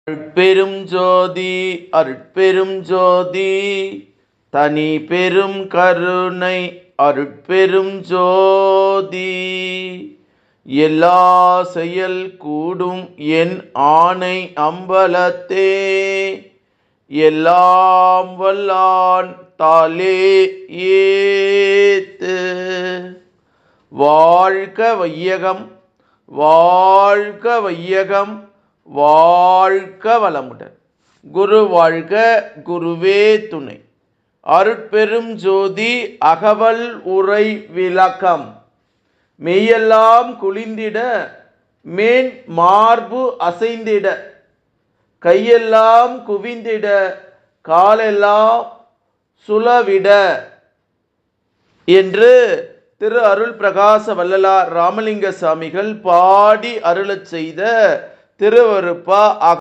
அருட்பெரும் ஜோதி அருட்பெரும் ஜோதி தனி பெரும் கருணை அருட்பெரும் ஜோதி எல்லா செயல் கூடும் என் ஆணை அம்பலத்தே எல்லாம் வல்லான் தாலே ஏத்து. வாழ்க வையகம் வாழ்க வையகம் வாழ்க வளமுடன். குரு வாழ்க குருவே துணை. அருட்பெரும் ஜோதி அகவல் உரை விளக்கம். மெய்யெல்லாம் குளிந்திட மேன் மார்பு அசைந்திட கையெல்லாம் குவிந்திட காலெல்லாம் சுழவிட என்று திரு அருள் பிரகாச வள்ளலார் ராமலிங்க சாமிகள் பாடி அருளச் செய்த திருவருப்பா